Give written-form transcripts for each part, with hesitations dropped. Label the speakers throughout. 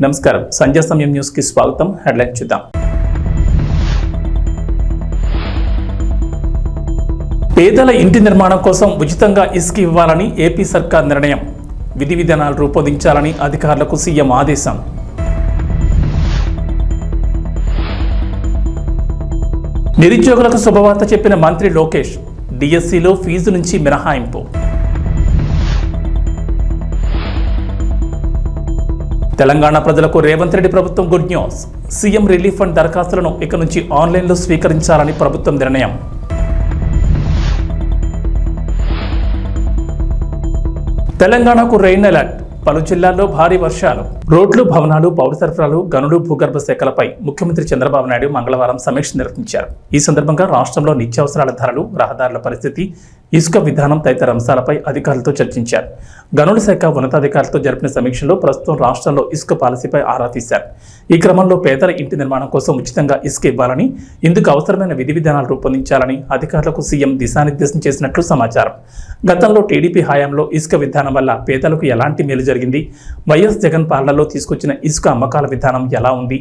Speaker 1: నమస్కారం, సంజయ్ సమయం న్యూస్ కి స్వాగతం. హెడ్లైన్ చూద్దాం. పేదల ఇంటి నిర్మాణం కోసం ఉచితంగా ఇసుక ఇవ్వాలని ఏపీ సర్కార్ నిర్ణయం. విధి విధానాలు రూపొందించాలని అధికారులకు సీఎం ఆదేశం. నిరుద్యోగులకు శుభవార్త చెప్పిన మంత్రి లోకేష్. డిఎస్సిలో ఫీజు నుంచి మినహాయింపు. తెలంగాణ ప్రజలకు రేవంత్ రెడ్డి ప్రభుత్వం good news. CM relief fund దరఖాస్తులను ఇక నుంచి ఆన్లైన్లో స్వీకరించాలని ప్రభుత్వం నిర్ణయం. తెలంగాణకు రెయిన్ అలర్ట్. పలు జిల్లాల్లో భారీ వర్షాలు. రోడ్లు, భవనాలు, పౌర సరఫరాలు, గనులు, భూగర్భ శాఖలపై ముఖ్యమంత్రి చంద్రబాబు నాయుడు మంగళవారం సమీక్ష నిర్వహించారు. ఈ సందర్భంగా రాష్ట్రంలో నిత్యావసరాల ధరలు, రహదారుల పరిస్థితి, ఇసుక విధానం తదితర అంశాలపై అధికారులతో చర్చించారు. గనుల శాఖ ఉన్నతాధికారులతో జరిపిన సమీక్షలో ప్రస్తుతం రాష్ట్రంలో ఇసుక పాలసీపై ఆరా తీశారు. ఈ క్రమంలో పేదల ఇంటి నిర్మాణం కోసం ఉచితంగా ఇసుక ఇవ్వాలని, ఇందుకు అవసరమైన విధి విధానాలు రూపొందించాలని అధికారులకు సీఎం దిశానిర్దేశం చేసినట్లు సమాచారం. గతంలో టీడీపీ హయాంలో ఇసుక విధానం వల్ల పేదలకు ఎలాంటి మేలు జరిగింది, వైఎస్ జగన్ పాలనలో తీసుకొచ్చిన ఇసుక అమ్మకాల విధానం ఎలా ఉంది,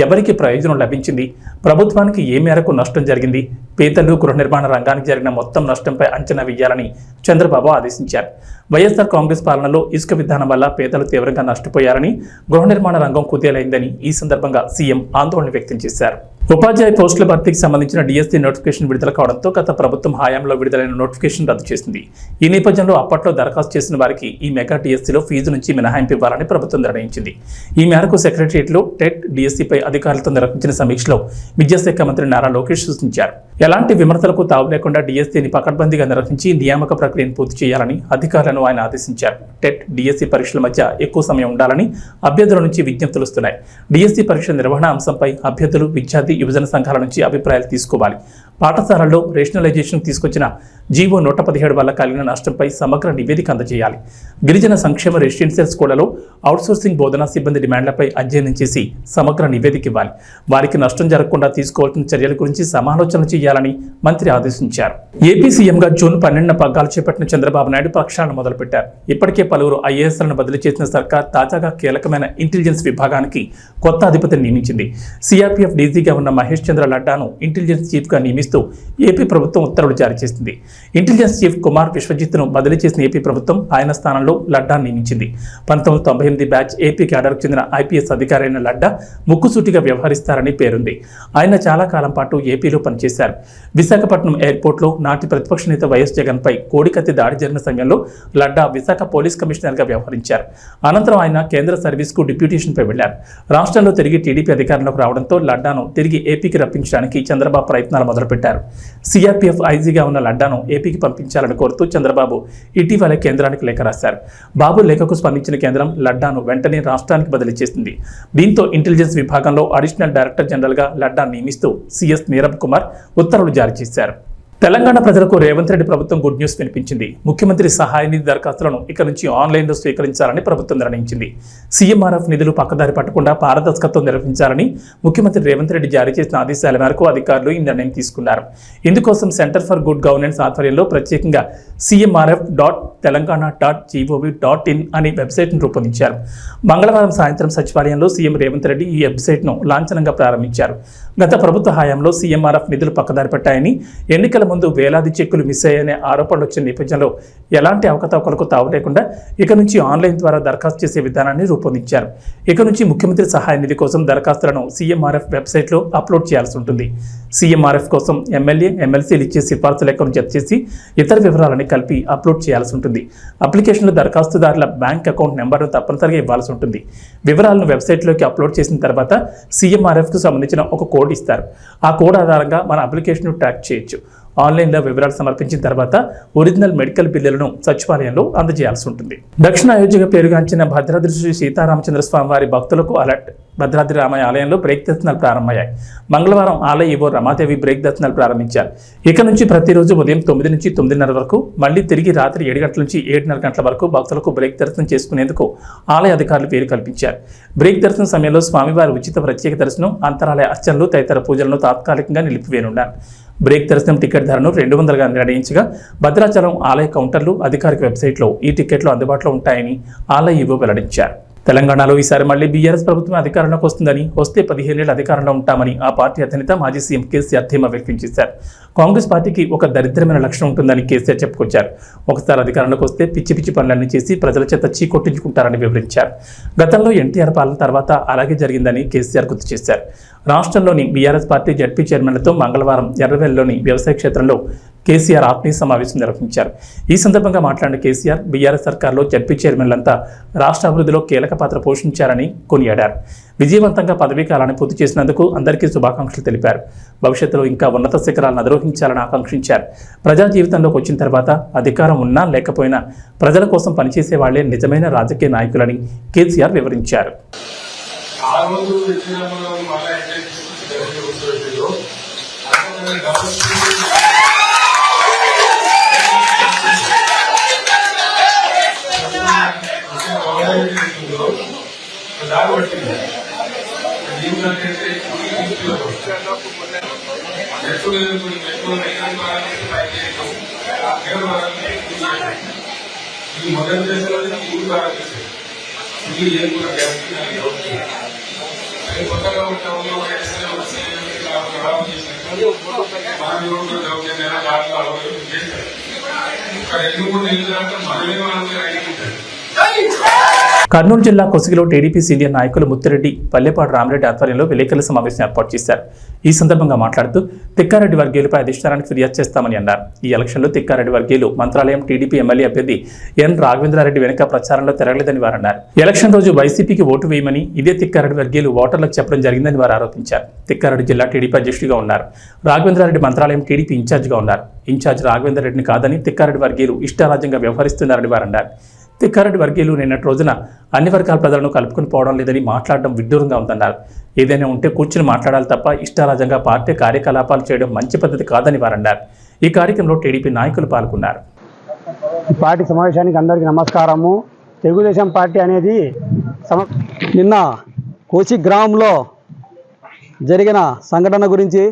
Speaker 1: ఎవరికి ప్రయోజనం లభించింది, ప్రభుత్వానికి ఏ మేరకు నష్టం జరిగింది, పేదలు, గృహ నిర్మాణ రంగానికి జరిగిన మొత్తం నష్టంపై అంచనా వేయాలని చంద్రబాబు ఆదేశించారు. వైఎస్ఆర్ కాంగ్రెస్ పాలనలో ఇసుక విధానం వల్ల పేదలు తీవ్రంగా నష్టపోయారని, గృహ నిర్మాణ రంగం కుదేలైందని ఈ సందర్భంగా సీఎం ఆందోళన వ్యక్తం చేశారు. ఉపాధ్యాయ పోస్టుల భర్తీకి సంబంధించిన డిఎస్సీ నోటిఫికేషన్ విడుదల కావడంతో గత ప్రభుత్వం హయాంలో విడుదలైన నోటిఫికేషన్ రద్దు చేసింది. ఈ నేపథ్యంలో అప్పట్లో దరఖాస్తు చేసిన వారికి ఈ మెగా డిఎస్సీలో ఫీజు నుంచి మినహాయింపు ఇవ్వాలని ప్రభుత్వం నిర్ణయించింది. ఈ మేరకు సెక్రటరియట్లో టెట్ డిఎస్సీపై అధికారులతో నిర్వహించిన సమీక్షలో విద్యాశాఖ మంత్రి నారా లోకేష్ సూచించారు. ఎలాంటి విమర్శలకు తావు లేకుండా డిఎస్సీని పకడ్బందీగా నిర్వహించి నియామక ప్రక్రియను పూర్తి చేయాలని అధికారులను ఆయన ఆదేశించారు. టెట్, డిఎస్సీ పరీక్షల మధ్య ఎక్కువ సమయం ఉండాలని అభ్యర్థుల నుంచి విజ్ఞప్తులు వస్తున్నాయి. డిఎస్సీ పరీక్షల నిర్వహణ అంశంపై అభ్యర్థులు, విద్యార్థి, యువజన సంఘాల నుంచి అభిప్రాయాలు తీసుకోవాలి. పాఠశాలల్లో రేషనలైజేషన్ తీసుకొచ్చిన జీవో 117 వల్ల కలిగిన నష్టంపై సమగ్ర నివేదిక అందజేయాలి. గిరిజన సంక్షేమ రెసిడెన్షియల్ స్కూళ్లలో అవుట్సోర్సింగ్ బోధనా సిబ్బంది డిమాండ్లపై అధ్యయనం చేసి సమగ్ర నివేదిక ఇవ్వాలి. వారికి నష్టం జరగకుండా తీసుకోవాల్సిన చర్యల గురించి సమాలోచన చేయాలని మంత్రి ఆదేశించారు. ఏపీ సీఎంగా జూన్ 12న పగ్గాలు చేపట్టిన చంద్రబాబు నాయుడు ప్రక్షాళన మొదలుపెట్టారు. ఇప్పటికే పలువురు ఐఏఎస్లను బదిలీ చేసిన సర్కార్ తాజాగా కీలకమైన ఇంటెలిజెన్స్ విభాగానికి కొత్త అధిపతిని నియమించింది. సిఆర్పీఎఫ్ డీజీగా ఉన్న మహేష్ చంద్ర లడ్డాను ఇంటెలిజెన్స్ చీఫ్గా నియమిస్తూ ఏపీ ప్రభుత్వం ఉత్తర్వులు జారీ చేసింది. ఇంటెలిజెన్స్ చీఫ్ కుమార్ విశ్వజిత్ను బదిలీ చేసిన ఏపీ ప్రభుత్వం ఆయన స్థానంలో లడ్డాను నియమించింది. 1998 బ్యాచ్ ఏపీ క్యాడర్కు చెందిన ఐపీఎస్ అధికారి అయిన లడ్డా ముక్కుసూటిగా వ్యవహరిస్తారని పేరుంది. ఆయన చాలా కాలం పాటు ఏపీలో పనిచేశారు. విశాఖపట్నం ఎయిర్పోర్ట్లో నాటి ప్రతిపక్ష నేత వైఎస్ జగన్పై కోడికత్తి దాడి జరిగిన సమయంలో లడ్డా విశాఖ పోలీస్ కమిషనర్గా వ్యవహరించారు. అనంతరం ఆయన కేంద్ర సర్వీస్కు డిప్యూటేషన్పై వెళ్లారు. రాష్ట్రంలో తిరిగి టీడీపీ అధికారంలోకి రావడంతో లడ్డాను తిరిగి ఏపీకి రప్పించడానికి చంద్రబాబు ప్రయత్నాలు మొదలుపెట్టారు. సిఆర్పీఎఫ్ ఐజీగా ఉన్న లడ్డాను ఏపీకి పంపించాలని కోరుతూ చంద్రబాబు ఇటీవల కేంద్రానికి లేఖ రాశారు. బాబు లేఖకు స్పందించిన కేంద్రం లడ్డాను వెంటనే రాష్ట్రానికి బదిలీ చేసింది. దీంతో ఇంటెలిజెన్స్ విభాగంలో అడిషనల్ డైరెక్టర్ జనరల్గా లడ్డాను నియమిస్తూ సిఎస్ నీరబ్ కుమార్ ఉత్తర్వులు జారీ చేశారు. తెలంగాణ ప్రజలకు రేవంత్ రెడ్డి ప్రభుత్వం గుడ్ న్యూస్ వినిపించింది. ముఖ్యమంత్రి సహాయ నిధి దరఖాస్తులను ఇక నుంచి ఆన్లైన్లో స్వీకరించాలని ప్రభుత్వం నిర్ణయించింది. సీఎంఆర్ఎఫ్ నిధులు పక్కదారి పట్టకుండా పారదర్శకత్వం నిర్వహించాలని ముఖ్యమంత్రి రేవంత్ రెడ్డి జారీ చేసిన ఆదేశాల మేరకు అధికారులు ఈ నిర్ణయం తీసుకున్నారు. ఇందుకోసం సెంటర్ ఫర్ గుడ్ గవర్నెన్స్ ఆధ్వర్యంలో ప్రత్యేకంగా cmrf.telangana.gov.in అనే వెబ్సైట్ను రూపొందించారు. మంగళవారం సాయంత్రం సచివాలయంలో సీఎం రేవంత్ రెడ్డి ఈ వెబ్సైట్ను లాంఛనంగా ప్రారంభించారు. గత ప్రభుత్వ హయాంలో సీఎంఆర్ఎఫ్ నిధులు పక్కదారి పట్టాయని, ఎన్నికల ముందు వేలాది చెక్కులు మిస్ అయ్యాయనే ఆరోపణలు వచ్చిన నేపథ్యంలో ఎలాంటి అవకతవకలకు తావు లేకుండా ఇక నుంచి ఆన్లైన్ ద్వారా దరఖాస్తు చేసే విధానాన్ని రూపొందించారు. ఇక నుంచి ముఖ్యమంత్రి సహాయ నిధి కోసం దరఖాస్తులను సీఎంఆర్ఎఫ్ వెబ్సైట్లో అప్లోడ్ చేయాల్సి ఉంటుంది. సీఎంఆర్ఎఫ్ కోసం ఎమ్మెల్యే, ఎమ్మెల్సీలు ఇచ్చే సిఫార్సు లెక్కను జత చేసి ఇతర వివరాలని కలిపి అప్లోడ్ చేయాల్సి ఉంటుంది. అప్లికేషన్లో దరఖాస్తుదారుల బ్యాంక్ అకౌంట్ నెంబర్ను తప్పనిసరిగా ఇవ్వాల్సి ఉంటుంది. వివరాలను వెబ్సైట్లోకి అప్లోడ్ చేసిన తర్వాత సీఎంఆర్ఎఫ్కు సంబంధించిన ఒక కోడ్ ఇస్తారు. ఆ కోడ్ ఆధారంగా మన అప్లికేషన్ను ట్రాక్ చేయొచ్చు. ఆన్లైన్లో వివరాలు సమర్పించిన తర్వాత ఒరిజినల్ మెడికల్ బిల్లులను సచివాలయంలో అందజేయాల్సి ఉంటుంది. దక్షిణ అయోధ్యగా పేరుగాంచిన భద్రాద్రి శ్రీ సీతారామచంద్ర స్వామి వారి భక్తులకు అలర్ట్. భద్రాద్రి రామయ్య ఆలయంలో బ్రేక్ దర్శనాలు ప్రారంభమయ్యాయి. మంగళవారం ఆలయ ఈవో రమాదేవి బ్రేక్ దర్శనాలు ప్రారంభించారు. ఇక నుంచి ప్రతిరోజు ఉదయం 9 నుంచి 9:30 వరకు, మళ్లీ తిరిగి రాత్రి 7 గంటల నుంచి 7:30 గంటల వరకు భక్తులకు బ్రేక్ దర్శనం చేసుకునేందుకు ఆలయ అధికారులు వీలు కల్పించారు. బ్రేక్ దర్శనం సమయంలో స్వామివారి ఉచిత ప్రత్యేక దర్శనం, అంతరాలయ అర్చనలు తదితర పూజలను తాత్కాలికంగా నిలిపివేయనున్నారు. బ్రేక్ దర్శనం టికెట్ ధరను 200గా నిర్ణయించగా భద్రాచలం ఆలయ కౌంటర్లు, అధికారిక వెబ్సైట్లో ఈ టికెట్లు అందుబాటులో ఉంటాయని ఆలయ ఈవో వెల్లడించారు. తెలంగాణలో ఈసారి మళ్లీ బీఆర్ఎస్ ప్రభుత్వం అధికారంలోకి వస్తుందని, వస్తే 15 ఏళ్ల అధికారంలో ఉంటామని ఆ పార్టీ అధినేత మాజీ సీఎం కేసీఆర్ ధీమా వ్యక్తం చేశారు. కాంగ్రెస్ పార్టీకి ఒక దరిద్రమైన లక్షణం ఉంటుందని కేసీఆర్ చెప్పుకొచ్చారు. ఒకసారి అధికారంలోకి వస్తే పిచ్చి పిచ్చి పనులన్నీ చేసి ప్రజల చేత చీకొట్టించుకుంటారని వివరించారు. గతంలో ఎన్టీఆర్ పాలన తర్వాత అలాగే జరిగిందని కేసీఆర్ గుర్తు చేశారు. రాష్ట్రంలోని బీఆర్ఎస్ పార్టీ జడ్పీ చైర్మన్లతో మంగళవారం ఎర్రవెల్లిలోని వ్యవసాయ క్షేత్రంలో కేసీఆర్ ఆత్మీయ సమావేశం నిర్వహించారు. ఈ సందర్భంగా మాట్లాడిన కేసీఆర్ బీఆర్ఎస్ సర్కార్లో జడ్పీ చైర్మన్లంతా రాష్ట్ర అభివృద్ధిలో కీలక పాత్ర పోషించారని కొనియాడారు. విజయవంతంగా పదవీ కాలాన్ని పూర్తి చేసినందుకు అందరికీ శుభాకాంక్షలు తెలిపారు. భవిష్యత్తులో ఇంకా ఉన్నత శిఖరాలను అధిరోహించాలని ఆకాంక్షించారు. ప్రజా జీవితంలోకి వచ్చిన తర్వాత అధికారం ఉన్నా లేకపోయినా ప్రజల కోసం పనిచేసే వాళ్లే నిజమైన రాజకీయ నాయకులని కేసీఆర్ వివరించారు. కర్నూలు జిల్లా కొసిగిలో టీడీపీ సీనియర్ నాయకులు ముత్తిరెడ్డి, పల్లెపాడు రామిరెడ్డి ఆధ్వర్యంలో విలేకరుల సమావేశం ఏర్పాటు చేశారు. ఈ సందర్భంగా మాట్లాడుతూ తిక్కారెడ్డి వర్గీయులపై అధిష్టానానికి ఫిర్యాదు చేస్తామని అన్నారు. ఈ ఎలక్షన్లో తిక్కారెడ్డి వర్గీయులు మంత్రాలయం టీడీపీ ఎమ్మెల్యే అభ్యర్థి ఎన్ రాఘవేంద్రారెడ్డి వెనుక ప్రచారంలో తిరగలేదని వారు అన్నారు. ఎలక్షన్ రోజు వైసీపీకి ఓటు వేయమని ఇదే తిక్కారెడ్డి వర్గీయులు ఓటర్లకు చెప్పడం జరిగిందని వారు ఆరోపించారు. తిక్కారెడ్డి జిల్లా టీడీపీ అధ్యక్షుడిగా ఉన్నారు. రాఘవేంద్రారెడ్డి మంత్రాలయం టీడీపీ ఇన్ఛార్జిగా ఉన్నారు. ఇన్ఛార్జ్ రాఘవేంద్రరెడ్డిని కాదని తిక్కారెడ్డి వర్గీయులు ఇష్టారాజ్యంగా వ్యవహరిస్తున్నారని వారు అన్నారు. తిక్కారెడ్డి వర్గీయులు నిన్నటి రోజున అన్ని వర్గాల ప్రజలను కలుపుకొని పోవడం లేదని మాట్లాడడం విడ్డూరంగా ఉందన్నారు. ఏదైనా ఉంటే కూర్చుని మాట్లాడాలి తప్ప ఇష్టారాజ్యంగా పార్టీ కార్యకలాపాలు చేయడం మంచి పద్ధతి కాదని వారన్నారు. ఈ కార్యక్రమంలో టీడీపీ నాయకులు పాల్గొన్నారు.
Speaker 2: పార్టీ సమావేశానికి అందరికీ నమస్కారము. తెలుగుదేశం పార్టీ అనేది నిన్న కోచి గ్రామంలో జరిగిన సంఘటన గురించి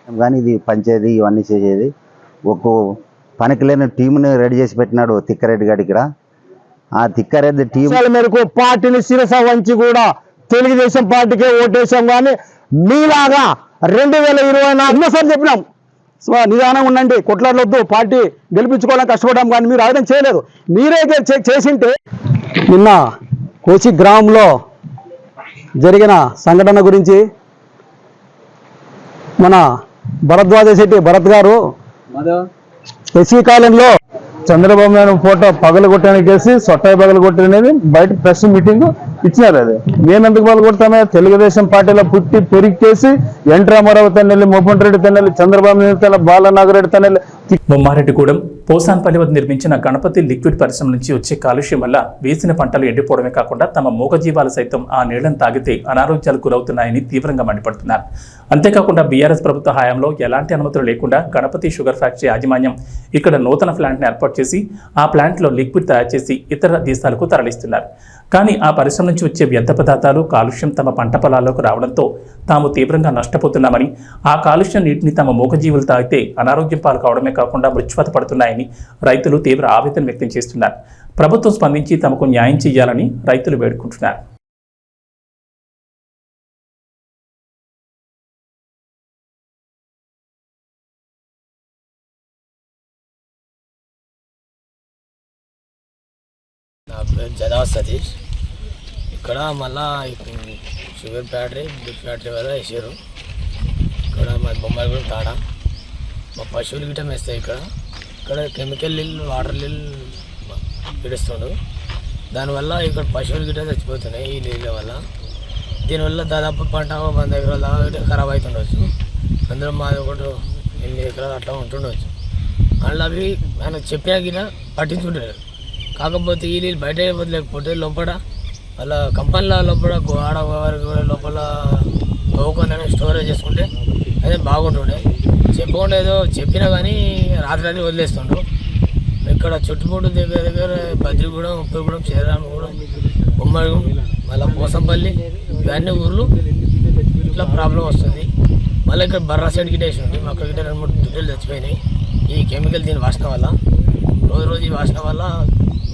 Speaker 3: కానీ ఇది పంచేది ఇవన్నీ చేసేది ఒక్కో పనికి లేని టీంని రెడీ చేసి పెట్టినాడు తిక్కారెడ్డి గారి. ఇక్కడ ఆ తిక్కారెడ్డి టీం
Speaker 2: మేరకు పార్టీని శిరస వంచి కూడా తెలుగుదేశం పార్టీకే ఓటేసాం. కానీ మీలాగా 2024 సార్లు చెప్పినాం, నిదానంగా ఉండండి, కొట్లాడలొద్దు, పార్టీ గెలిపించుకోవాలని కష్టపడ్డాం. కానీ మీరు ఆయుధం చేయలేదు. మీరే చేసింటే నిన్న కోచి గ్రామంలో జరిగిన సంఘటన గురించి మన భరద్వాజ శెట్టి భరత్ గారు ఎస్సీ కాలంలో
Speaker 4: చంద్రబాబు నాయుడు ఫోటో పగలగొట్టడానికి వేసి సొట్టాయి పగలగొట్టనేది బయట ప్రెస్ మీటింగ్ ఇచ్చినారు. అది నేను ఎందుకు పగలగొడతాను? తెలుగుదేశం పార్టీలో పుట్టి పెరిగేసి ఎన్ రామారావు తన్నెల్లి, మోపన్ రెడ్డి తన్నెల్లి, చంద్రబాబు నాయుడు బాలనాగరెడ్డి తన్నెల్లి.
Speaker 1: బొమ్మారెడ్డిగూడెం పోసాన్పల్లి వద్ద నిర్మించిన గణపతి లిక్విడ్ పరిశ్రమ నుంచి వచ్చే కాలుష్యం వల్ల వేసిన పంటలు ఎండిపోవడమే కాకుండా తమ మూగజీవాలు సైతం ఆ నీళ్లను తాగితే అనారోగ్యాలకు గురవుతున్నాయని తీవ్రంగా మండిపడుతున్నారు. అంతేకాకుండా బీఆర్ఎస్ ప్రభుత్వ హయాంలో ఎలాంటి అనుమతులు లేకుండా గణపతి షుగర్ ఫ్యాక్టరీ యాజమాన్యం ఇక్కడ నూతన ప్లాంట్ని ఏర్పాటు చేసి ఆ ప్లాంట్లో లిక్విడ్ తయారు చేసి ఇతర దేశాలకు తరలిస్తున్నారు. కానీ ఆ పరిశ్రమ నుంచి వచ్చే వ్యర్థ పదార్థాలు కాలుష్యం తమ పంట పొలాల్లోకి రావడంతో తాము తీవ్రంగా నష్టపోతున్నామని, ఆ కాలుష్యం నీటిని తమ మూగజీవులు తాగితే అనారోగ్యం పాలు కావడమే కాకుండా మృత్యువాత పడుతున్నాయని రైతులు తీవ్ర ఆవేదన వ్యక్తం చేస్తున్నారు. ప్రభుత్వం స్పందించి తమకు న్యాయం చేయాలని రైతులు వేడుకుంటున్నారు.
Speaker 5: నా పేరు జదా సతీష్. ఇక్కడ మళ్ళా షుగర్ ఫ్యాక్టరీ, బిగ్ ఫ్యాక్టరీ వల్ల వేసారు. ఇక్కడ మా బొమ్మలు కూడా తాడా మా పశువులు గిట్టం వేస్తాయి. ఇక్కడ కెమికల్ నీళ్ళు, వాటర్ నీళ్ళు పిడుస్తుండు. దానివల్ల ఇక్కడ పశువులు గిట్ట చచ్చిపోతున్నాయి ఈ నీళ్ళ వల్ల. దీనివల్ల దాదాపు పంట 100 ఎకరాల దాకా ఖరాబ్ అవుతుండవచ్చు. అందులో మాది ఒకటి 8 ఎకరాలు అట్లా ఉంటుండవచ్చు. అందులో అవి ఆయన చెప్పినా గిన పట్టించుకుంటారు. కాకపోతే ఈ నీళ్ళు బయట వదిలేకపోతే లోపల వాళ్ళ కంపెనీల లోపల ఆడవారికి కూడా లోపల తవ్వుకొని స్టోరేజ్ చేసుకుంటే అదే బాగుంటుండే. చెప్పకుండా ఏదో చెప్పినా కానీ రాత్రి వదిలేస్తుండ్రు. ఇక్కడ చుట్టుముట్టు దగ్గర బద్రిగూడెం, ఉప్పగూడెం, శ్రీరామగూడెం, బొమ్మగూడెం, మళ్ళీ పోసంపల్లి ఇవన్నీ ఊర్లు ఇట్లా ప్రాబ్లం వస్తుంది. మళ్ళీ ఇక్కడ బర్రా సైడ్ గిట్ట వేసి ఉంది. అక్కడ గిట్ట 2-3 దుడ్డలు చచ్చిపోయినాయి ఈ కెమికల్ దీని వాసన వల్ల. రోజు ఈ వాసన వల్ల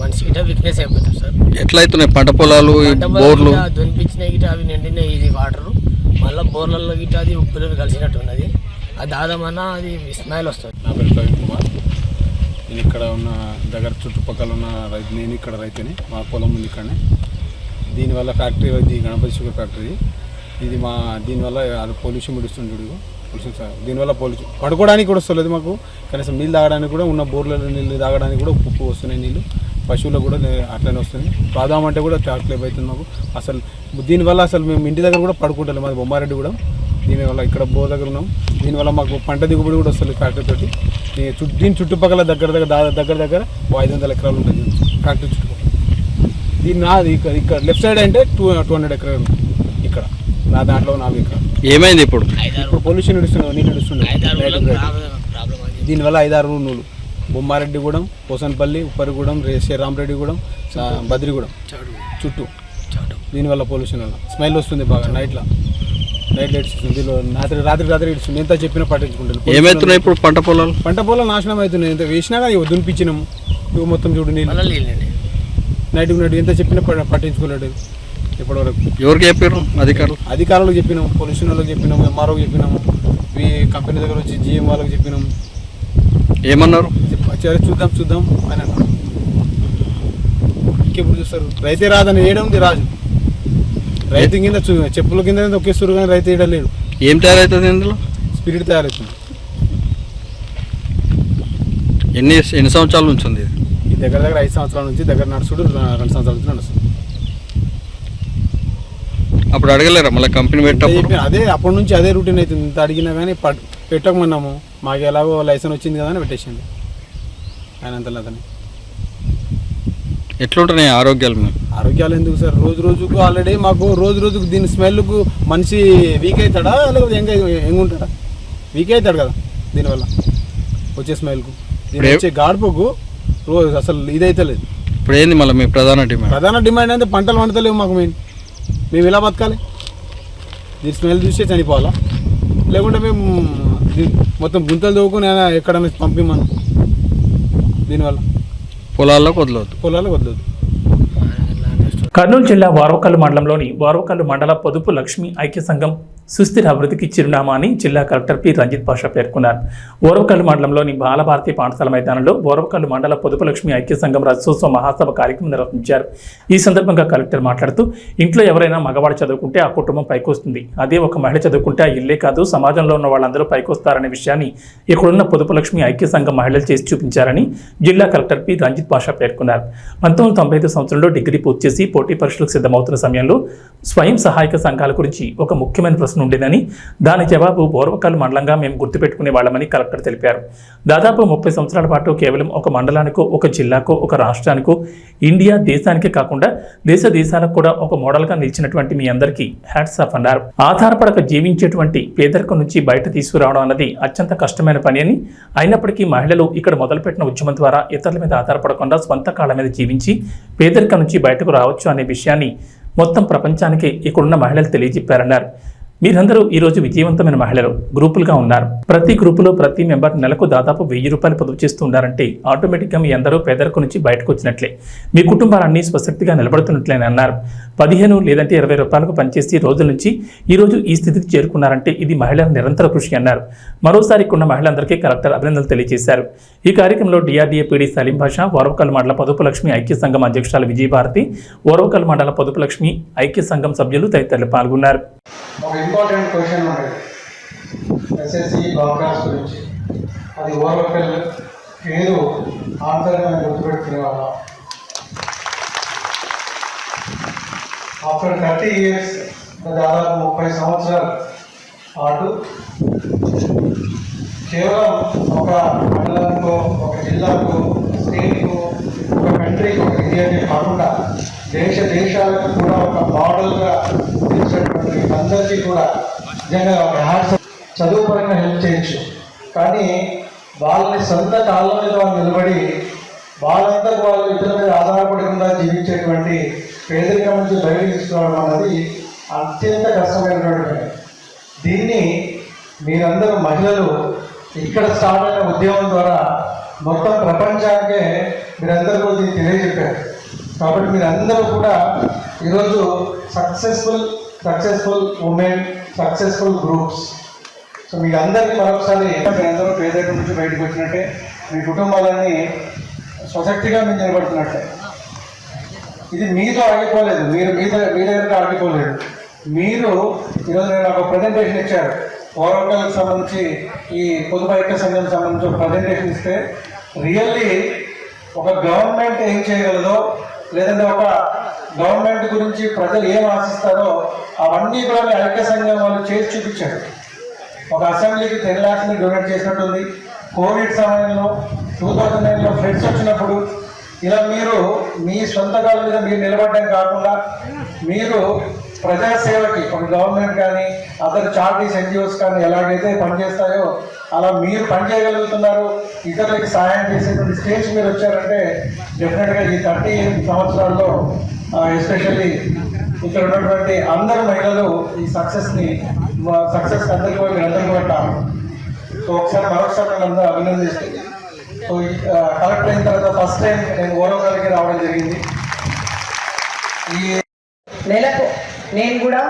Speaker 5: మనిషి గిట్ట వీక్నెస్ అయిపోతుంది సార్.
Speaker 6: ఎట్లయితున్నాయి పంట పొలాలు, ఈ
Speaker 5: పంట
Speaker 6: బోర్లు?
Speaker 5: పొలాలు దునిపించినాయి గిట్ట అవి నిండినాయి, ఇది వాటరు మళ్ళీ బోర్లలో గిట్ట అది ఉప్పులు కలిసినట్టు ఉన్నది. అది దాదామన్నా అది స్మైల్ వస్తుంది.
Speaker 7: నా పేరు ప్రవీణ్ కుమార్. నేను ఇక్కడ ఉన్న దగ్గర చుట్టుపక్కల ఉన్న రైతు, నేను ఇక్కడ రైతుని, మా పొలం ఉంది ఇక్కడనే. దీనివల్ల ఫ్యాక్టరీ ఇది గణపతి షుగర్ ఫ్యాక్టరీ. ఇది మా దీనివల్ల అది పొల్యూషన్ విడుస్తుంది. పొల్యూషన్ సార్, దీనివల్ల పొల్యూషన్ పడుకోవడానికి కూడా వస్తలేదు మాకు, కనీసం నీళ్ళు తాగడానికి కూడా, ఉన్న బోర్లలో నీళ్ళు తాగడానికి కూడా ఉప్పు వస్తున్నాయి నీళ్ళు. పశువులకు కూడా అట్లనే వస్తుంది. తాదామంటే కూడా చాక్లేప్ అవుతుంది మాకు. అసలు దీనివల్ల అసలు మేము ఇంటి దగ్గర కూడా పడుకుంటాం. మాది బొమ్మారెడ్డి కూడా. దీనివల్ల ఇక్కడ బోర్ దగ్గర ఉన్నాం. దీనివల్ల మాకు పంట దిగుబడి కూడా వస్తుంది ఫ్యాక్టరీ తోటి. దీని చుట్టుపక్కల దగ్గర 500 ఎకరాలు ఉంటుంది ఫ్యాక్టరీ చుట్టుపక్కల. దీని నాది ఇక్కడ లెఫ్ట్ సైడ్ అంటే 200 ఎకరాలు ఉంటుంది ఇక్కడ. నా దాంట్లో 4 ఎకరాలు.
Speaker 6: ఏమైంది ఇప్పుడు?
Speaker 7: పొల్యూషన్ ఇడుస్తున్నాం, నీళ్ళు ఇడుస్తున్నాం. దీనివల్ల 5-6 ఊళ్ళు, బొమ్మారెడ్డిగూడెం, పోసన్పల్లి, ఉప్పరిగూడెం, శ్రీరామరెడ్డిగూడెం, బద్రిగూడెం చుట్టూ. దీనివల్ల పొల్యూషన్ వల్ల స్మెల్ వస్తుంది బాగా. నైట్ లైట్స్ ఇస్తుంది, రాత్రి ఇస్తుంది. ఎంత చెప్పినా పట్టించుకుంటాను.
Speaker 6: ఏమవుతున్నాయి ఇప్పుడు పంట పొలాలు?
Speaker 7: నాశనం అవుతున్నాయి. ఎంత వేసినా కానీ దునిపించినాము. ఇవి మొత్తం చూడు నీళ్ళు. నైట్ ఎంత చెప్పినా పట్టించుకోలేడు ఇప్పటివరకు.
Speaker 6: ఎవరికి చెప్పారు?
Speaker 7: అధికారులకు చెప్పినాము, పొల్యూషన్ వాళ్ళకి చెప్పినాము, ఎంఆర్ఓకి చెప్పినాము, ఈ కంపెనీ దగ్గర వచ్చి జిఎం వాళ్ళకి చెప్పినాము.
Speaker 6: ఏమన్నారు?
Speaker 7: చూద్దాం అని అన్నారు. ఇంకెప్పుడు చూస్తారు? రైతే రాదని వేయడం ఉంది రాజు. రైతు కింద చెప్పుల కింద ఒకేస్తారు కానీ రైతు వేయడం లేడు.
Speaker 6: ఏం తయారవుతుంది ఇందులో?
Speaker 7: స్పిరిట్ తయారవుతుంది.
Speaker 6: ఎన్ని సంవత్సరాల నుంచి ఉంది
Speaker 7: ఈ దగ్గర 5 సంవత్సరాల నుంచి దగ్గర నడుచుడు, 2 సంవత్సరాల నుంచి నడుస్తుంది.
Speaker 6: అప్పుడు అడగలేరా మళ్ళీ కంపెనీ పెట్టినప్పుడు?
Speaker 7: అదే అప్పటి నుంచి అదే రూటీన్ అవుతుంది. ఇంత అడిగినా కానీ పెట్టకమన్నాము. మాకు ఎలాగో లైసెన్స్ వచ్చింది కదా అని పెట్టేసింది ఆయన అంతలో. అతను
Speaker 6: ఎట్లుంటున్నాయి
Speaker 7: ఆరోగ్యాలు ఎందుకు సార్? రోజుకు ఆల్రెడీ మాకు రోజుకు దీని స్మెల్కు మనిషి వీక్ అవుతాడా లేకపోతే ఎంగుంటాడా? వీక్ అవుతాడు కదా దీనివల్ల వచ్చే స్మెల్కు. దీని వచ్చే గాడుపుకు రోజు అసలు ఇదైతే లేదు.
Speaker 6: ఇప్పుడు ఏంది మళ్ళీ మీ ప్రధాన
Speaker 7: డిమాండ్ అంటే పంటలు వండుతలేవు మాకు. మేము ఇలా బతకాలి? దీని స్మెల్ చూస్తే చనిపోవాలా? లేకుంటే మేము మొత్తం గుంతలు తవ్వుకుని ఎక్కడైనా పంపిమను. దీనివల్ల
Speaker 6: పొలాల్లోకి వదలవద్దు.
Speaker 1: కర్నూలు జిల్లా వార్వకల్లు మండలంలోని వార్వకల్లు మండల పొదుపు లక్ష్మి ఐక్య సంఘం సుస్థిర అభివృద్ధికి చిరునామా అని జిల్లా కలెక్టర్ పి రంజిత్ పాషా పేర్కొన్నారు. ఓర్వకల్లు మండలంలోని బాలభారతి పాఠశాల మైదానంలో ఓర్వకల్లు మండల పొదుపు లక్ష్మి ఐక్య సంఘం రజతోత్సవ మహాసభ కార్యక్రమం నిర్వహించారు. ఈ సందర్భంగా కలెక్టర్ మాట్లాడుతూ, ఇంట్లో ఎవరైనా మగవాడు చదువుకుంటే ఆ కుటుంబం పైకొస్తుంది. అదే ఒక మహిళ చదువుకుంటే ఆ ఇల్లే కాదు, సమాజంలో ఉన్న వాళ్ళందరూ పైకొస్తారనే విషయాన్ని ఇక్కడున్న పొదుపు లక్ష్మి ఐక్య సంఘం మహిళలు చేసి చూపించారని జిల్లా కలెక్టర్ పి రంజిత్ పాషా పేర్కొన్నారు. 1995 సంవత్సరంలో డిగ్రీ పూర్తి చేసి పోటీ పరీక్షలకు సిద్ధమవుతున్న సమయంలో స్వయం సహాయక సంఘాల గురించి ఒక ముఖ్యమైన ప్రశ్న ఉండేదని, దాని జవాబు ఓర్వకల్లు మండలంగా మేము గుర్తుపెట్టుకునే వాళ్ళమని కలెక్టర్ తెలిపారు. దాదాపు 30 సంవత్సరాల పాటు కేవలం ఒక మండలానికో, ఒక జిల్లాకో, ఒక రాష్ట్రానికో, ఇండియా దేశానికే కాకుండా దేశాలకు కూడా ఒక మోడల్గా నిలిచినటువంటి మీ అందరికీ హ్యాట్స్ ఆఫ్ అన్నారు. ఆధారపడక జీవించేటువంటి పేదరికం నుంచి బయట తీసుకురావడం అన్నది అత్యంత కష్టమైన పని అని, అయినప్పటికీ మహిళలు ఇక్కడ మొదలుపెట్టిన ఉద్యమం ద్వారా ఇతరుల మీద ఆధారపడకుండా స్వంత కాళ్ళ మీద జీవించి పేదరికం నుంచి బయటకు రావచ్చు అనే విషయాన్ని మొత్తం ప్రపంచానికి ఇక్కడున్న మహిళలు తెలియజెప్పారన్నారు. మీరందరూ ఈరోజు విజయవంతమైన మహిళలు గ్రూపులుగా ఉన్నారు. ప్రతి గ్రూపులో ప్రతి మెంబర్ నెలకు దాదాపు 1000 రూపాయలు పొదుపు చేస్తూ ఉన్నారంటే ఆటోమేటిక్గా మీ అందరూ పేదరికం నుంచి బయటకు వచ్చినట్లే, మీ కుటుంబాలన్నీ స్వశక్తిగా నిలబడుతున్నట్లేని అన్నారు. 15 లేదంటే 20 రూపాయలకు పనిచేసి రోజుల నుంచి ఈరోజు ఈ స్థితికి చేరుకున్నారంటే ఇది మహిళల నిరంతర కృషి అన్నారు. మరోసారి ఉన్న మహిళలందరికీ కలెక్టర్ అభినందనలు తెలియజేశారు. ఈ కార్యక్రమంలో డిఆర్డీఏ పీడీ సలీం భాషా, ఓర్వకల్లు మండల పొదుపు లక్ష్మి ఐక్య సంఘం అధ్యక్షురాలు విజయభారతి, ఓర్వకల్లు మండల పొదుపు లక్ష్మి ఐక్య సంఘం సభ్యులు తదితరులు పాల్గొన్నారు.
Speaker 8: ఒక ఇంపార్టెంట్ క్వశ్చన్ ఉండేది ఎస్ఎస్సి బ్లాకర్స్ గురించి. అది ఓర్వకల్లు పేరు ఆన్సర్ మనం గుర్తుపెట్టుకునే వాళ్ళం. ఆఫ్టర్ 30 ఇయర్స్, దాదాపు 30 సంవత్సరాల పాటు కేవలం ఒక మండలంకో, ఒక జిల్లాకు, స్టేట్కు, ఒక కంట్రీకి, ఒక ఇండియాకి కాకుండా దేశాలకు కూడా ఒక మోడల్గా నిలిచినటువంటి అందరికీ కూడా నిజంగా ఒక హ్యాట్స్. చదువు పరంగా హెల్ప్ చేయొచ్చు, కానీ వాళ్ళని సొంత కాళ్ళ మీద వాళ్ళు నిలబడి వాళ్ళంతా వాళ్ళు ఇతరుల మీద ఆధారపడకుండా జీవించేటువంటి పేదరికం నుంచి బయటకు తీసుకోవడం అన్నది అత్యంత కష్టమైనటువంటి పని. దీన్ని మీరందరూ మహిళలు ఇక్కడ స్టార్ట్ అయిన ఉద్యమం ద్వారా మొత్తం ప్రపంచానికే మీరందరూ కూడా దీన్ని తెలియజెప్పారు. కాబట్టి మీరందరూ కూడా ఈరోజు successful women, successful groups. So మీకు అందరికీ మరొకసారి మీరందరూ పేదరికం నుంచి బయటకు వచ్చినట్టే, మీ కుటుంబాలన్నీ స్వశక్తిగా మీరు నిలబడుతున్నట్టే. ఇది మీతో ఆగిపోలేదు, మీరు మీ దగ్గరకు ఆగిపోలేదు. మీరు ఈరోజు నేను ఒక ప్రజెంటేషన్ ఇచ్చారు, పౌరకాలకు సంబంధించి ఈ పొదుపు ఐక్య సంఘం సంబంధించి ఒక ప్రజెంటేషన్ ఇస్తే రియల్లీ ఒక గవర్నమెంట్ ఏం చేయగలదో, లేదంటే ఒక గవర్నమెంట్ గురించి ప్రజలు ఏం ఆశిస్తారో అవన్నీ కూడా మీ ఐక్య సంఘం వాళ్ళు చేసి చూపించారు. ఒక అసెంబ్లీకి 10 lakhs డొనేట్ చేసినట్టుంది. కోవిడ్ సమయంలో 2009లో ఫ్లడ్స్ వచ్చినప్పుడు ఇలా మీరు మీ సొంత కాళ్ళ మీద మీరు నిలబడడం కాకుండా మీరు ప్రజాసేవకి ఒక గవర్నమెంట్ కానీ అదర్ చారిటీస్ NGOs కానీ ఎలాగైతే పనిచేస్తాయో అలా మీరు పనిచేయగలుగుతున్నారు. ఇతరులకి సహాయం చేసేటువంటి స్టేజ్ మీరు వచ్చారంటే డెఫినెట్గా ఈ 30 సంవత్సరాల్లో ఎస్పెషల్లీ ఇక్కడ ఉన్నటువంటి అందరు మహిళలు ఈ సక్సెస్ అందరికీ మీరందరికీ కూడా. సో ఒకసారి మరొకసారి మిమ్మల్ని అభినందిస్తూ, సో కలెక్ట్ అయిన తర్వాత ఫస్ట్ టైం నేను ఓరవ్ గారికి రావడం జరిగింది. ఈ
Speaker 9: నెలకు నేను కూడా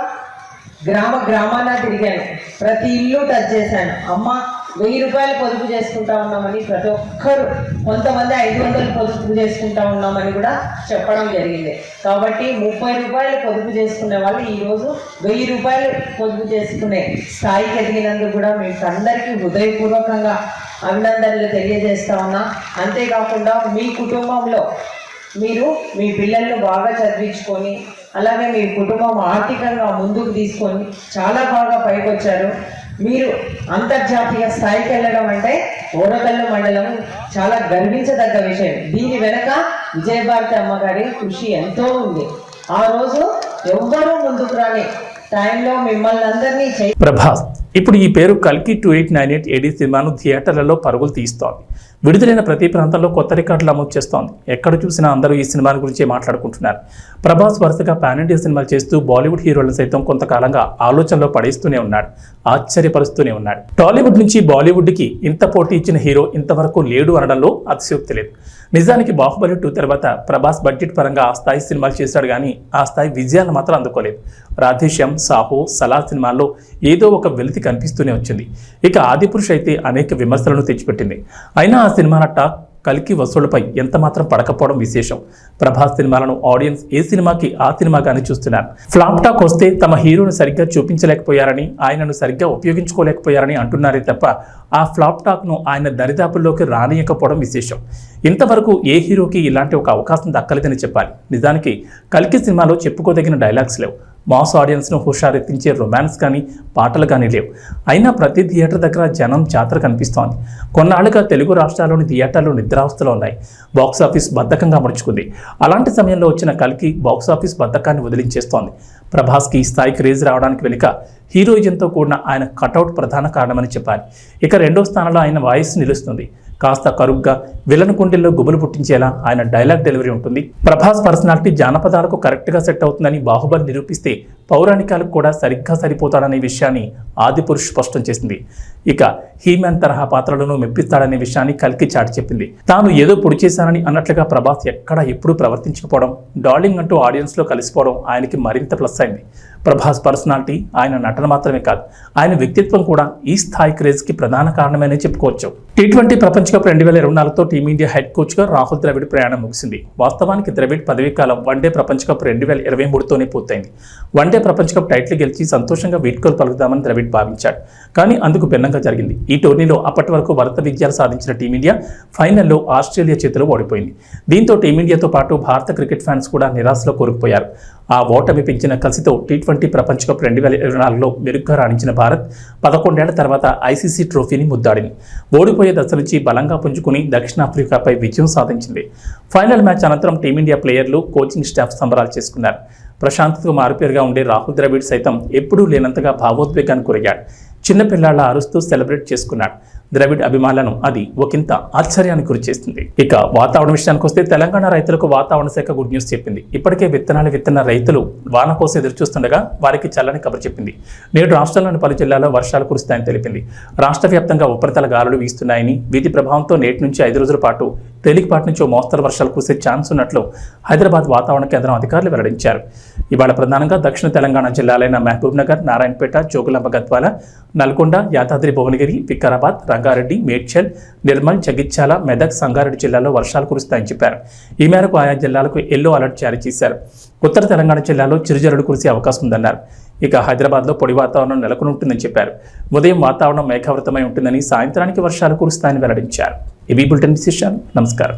Speaker 9: గ్రామాన తిరిగాను, ప్రతి ఇల్లు టచ్ చేశాను. అమ్మ 1000 రూపాయలు పొదుపు చేసుకుంటా ఉన్నామని ప్రతి ఒక్కరు, కొంతమంది 500 పొదుపు చేసుకుంటా ఉన్నామని కూడా చెప్పడం జరిగింది. కాబట్టి 30 రూపాయలు పొదుపు చేసుకునే వాళ్ళు ఈరోజు 1000 రూపాయలు పొదుపు చేసుకునే స్థాయికి ఎదిగినందుకు కూడా మీకు అందరికీ హృదయపూర్వకంగా అభినందనలు తెలియజేస్తా ఉన్నా. అంతేకాకుండా మీ కుటుంబంలో మీరు మీ పిల్లలను బాగా చదివించుకొని, అలాగే మీ కుటుంబం ఆర్థికంగా ముందుకు తీసుకొని చాలా బాగా పైకి వచ్చారు. మీరు అంతర్జాతీయ స్థాయికి వెళ్ళడం అంటే ఓరకల్లు మండలం చాలా గర్వించదగ్గ విషయం. దీని వెనక విజయభారతి అమ్మగారి కృషి ఎంతో ఉంది. ఆ రోజు ఎవ్వరూ ముందుకు రాని టైంలో మిమ్మల్ని అందరినీ
Speaker 1: ప్రభాస్ ఇప్పుడు ఈ పేరు కల్కి 2898 AD సినిమాను థియేటర్లలో పరుగులు తీస్తోంది. విడుదలైన ప్రతి ప్రాంతంలో కొత్త రికార్డులు నమోదు చేస్తోంది. ఎక్కడ చూసినా అందరూ ఈ సినిమాని గురించే మాట్లాడుకుంటున్నారు. ప్రభాస్ వరుసగా పాన్ ఇండియా సినిమాలు చేస్తూ బాలీవుడ్ హీరోలను సైతం కొంతకాలంగా ఆలోచనలో పడేస్తూనే ఉన్నాడు, ఆశ్చర్యపరుస్తూనే ఉన్నాడు. టాలీవుడ్ నుంచి బాలీవుడ్కి ఇంత పోటీ ఇచ్చిన హీరో ఇంతవరకు లేడు అనడంలో అతిశయోక్తి లేదు. నిజానికి బాహుబలి 2 తర్వాత ప్రభాస్ బడ్జెట్ పరంగా ఆ స్థాయి సినిమాలు చేశాడు, కానీ ఆ స్థాయి విజయాలు మాత్రం అందుకోలేదు. రాధేశ్యామ్, సాహో, సలార్ సినిమాల్లో ఏదో ఒక వెలితి కనిపిస్తూనే వచ్చింది. ఇక ఆదిపురుష్ అయితే అనేక విమర్శలను తెచ్చిపెట్టింది. అయినా ఆ సినిమాల టాక్ కల్కి వసూళ్లపై ఎంత మాత్రం పడకపోవడం విశేషం. ప్రభాస్ సినిమాలను ఆడియన్స్ ఏ సినిమాకి ఆ సినిమాగానే చూస్తున్నారు. ఫ్లాప్ టాక్ వస్తే తమ హీరోను సరిగ్గా చూపించలేకపోయారని, ఆయనను సరిగ్గా ఉపయోగించుకోలేకపోయారని అంటున్నారే తప్ప ఆ ఫ్లాప్ టాక్ను ఆయన దరిదాపుల్లోకి రానియకపోవడం విశేషం. ఇంతవరకు ఏ హీరోకి ఇలాంటి ఒక అవకాశం దక్కలేదని చెప్పాలి. నిజానికి కల్కి సినిమాలో చెప్పుకోదగిన డైలాగ్స్ లేవు. మాస్ ఆడియన్స్ను హుషారెత్తించే రొమాన్స్ కానీ పాటలు కానీ లేవు. అయినా ప్రతి థియేటర్ దగ్గర జనం జాతర కనిపిస్తోంది. కొన్నాళ్లుగా తెలుగు రాష్ట్రాల్లోని థియేటర్లు నిద్రావస్థలో ఉన్నాయి. బాక్సాఫీస్ బద్ధకంగా ముడుచుకుంది. అలాంటి సమయంలో వచ్చిన కల్కి బాక్సాఫీస్ బద్ధకాన్ని వదిలించేస్తోంది. ప్రభాస్కి ఈ స్థాయి క్రేజ్ రావడానికి వెనుక హీరోయిజంతో కూడిన ఆయన కటౌట్ ప్రధాన కారణమని చెప్పాలి. ఇక రెండో స్థానంలో ఆయన వాయిస్ నిలుస్తుంది. కాస్త కరుగ్గా విలన్ కుండెల్లో గుబులు పుట్టించేలా ఆయన డైలాగ్ డెలివరీ ఉంటుంది. ప్రభాస్ పర్సనాలిటీ జానపదాలకు కరెక్ట్గా సెట్ అవుతుందని బాహుబలి నిరూపిస్తే పౌరాణికాలకు కూడా సరిగ్గా సరిపోతాడనే విషయాన్ని ఆదిపురుష్ స్పష్టం చేసింది. ఇక హీమ్యాన్ తరహా పాత్రలను మెప్పిస్తాడనే విషయాన్ని కల్కి చాటి చెప్పింది. తాను ఏదో పొడి చేశానని అన్నట్లుగా ప్రభాస్ ఎక్కడా ఎప్పుడూ ప్రవర్తించకపోవడం, డార్లింగ్ అంటూ ఆడియన్స్లో కలిసిపోవడం ఆయనకి మరింత ప్లస్ అయింది. ప్రభాస్ పర్సనాలిటీ, ఆయన నటన మాత్రమే కాదు, ఆయన వ్యక్తిత్వం కూడా ఈ స్థాయి క్రేజ్కి ప్రధాన కారణమనే చెప్పుకోవచ్చు. T20 ప్రపంచ కప్ 2024తో టీమిండియా హెడ్ కోచ్గా రాహుల్ ద్రవిడ్ ప్రయాణం ముగిసింది. వాస్తవానికి ద్రవిడ్ పదవీకాలం వన్డే ప్రపంచ కప్ 2023తోనే పూర్తయింది. వన్డే ప్రపంచ కప్ టైటిల్ గెలిచి సంతోషంగా వీడ్కోలు పలుకుదామని ద్రవిడ్ భావించాడు. కానీ అందుకు భిన్నంగా జరిగింది. ఈ టోర్నీలో అప్పటి వరకు వరుస విజయాలు సాధించిన టీమిండియా ఫైనల్లో ఆస్ట్రేలియా చేతిలో ఓడిపోయింది. దీంతో టీమిండియాతో పాటు భారత క్రికెట్ ఫ్యాన్స్ కూడా నిరాశలో కూరుకుపోయారు. ఆ ఓటమి పెంచిన కసితో T20 ప్రపంచ కప్ 2024లో మెరుగ్గా రాణించిన భారత్ 11 ఏళ్ల తర్వాత ICC ట్రోఫీని ముద్దాడింది. ఓడిపోయే దశ నుంచి బలంగా పుంజుకుని దక్షిణాఫ్రికాపై విజయం సాధించింది. ఫైనల్ మ్యాచ్ అనంతరం టీమిండియా ప్లేయర్లు, కోచింగ్ స్టాఫ్ సంబరాలు చేసుకున్నారు. ప్రశాంతతకు మారుపేరుగా ఉండే రాహుల్ ద్రవిడ్ సైతం ఎప్పుడూ లేనంతగా భావోద్వేగానికి గురయ్యాడు. చిన్నపిల్లాళ్ల అరుస్తూ సెలబ్రేట్ చేసుకున్నాడు. ద్రవిడ్ అభిమానులను అది ఒకంత ఆశ్చర్యానికి గురిచేస్తుంది. ఇక వాతావరణ విషయానికి వస్తే తెలంగాణ రైతులకు వాతావరణ శాఖ గుడ్ న్యూస్ చెప్పింది. ఇప్పటికే విత్తనాలు విత్తన రైతులు వాన కోసం ఎదురుచూస్తుండగా వారికి చల్లని కబురు చెప్పింది. నేడు రాష్ట్రంలోని పలు జిల్లాల్లో వర్షాలు కురుస్తాయని తెలిపింది. రాష్ట్ర వ్యాప్తంగా ఉపరితల గాలులు వీస్తున్నాయని, వీటి ప్రభావంతో నేటి నుంచి 5 రోజుల పాటు తేలికపాటి నుంచి మోస్తరు వర్షాలు కురిసే ఛాన్స్ ఉన్నట్లు హైదరాబాద్ వాతావరణ కేంద్రం అధికారులు వెల్లడించారు. ఇవాళ ప్రధానంగా దక్షిణ తెలంగాణ జిల్లాలైన మహబూబ్ నగర్, నారాయణపేట, జోగులాంబ గద్వాల, నల్గొండ, యాదాద్రి భువనగిరి, వికారాబాద్, రంగారెడ్డి, మేడ్చల్, నిర్మల్, జగిత్యాల, మెదక్, సంగారెడ్డి జిల్లాల్లో వర్షాలు కురుస్తాయని చెప్పారు. ఈ మేరకు ఆయా జిల్లాలకు ఎల్లో అలర్ట్ జారీ చేశారు. ఉత్తర తెలంగాణ జిల్లాలో చిరుజల్లులు కురిసే అవకాశం ఉందన్నారు. ఇక హైదరాబాద్లో పొడి వాతావరణం నెలకొని ఉంటుందని చెప్పారు. ఉదయం వాతావరణం మేఘావృతమై ఉంటుందని, సాయంత్రానికి వర్షాలు కురుస్తాయని వెల్లడించారు. ఇవి బులెటిన్ విశేషాలు. నమస్కారం.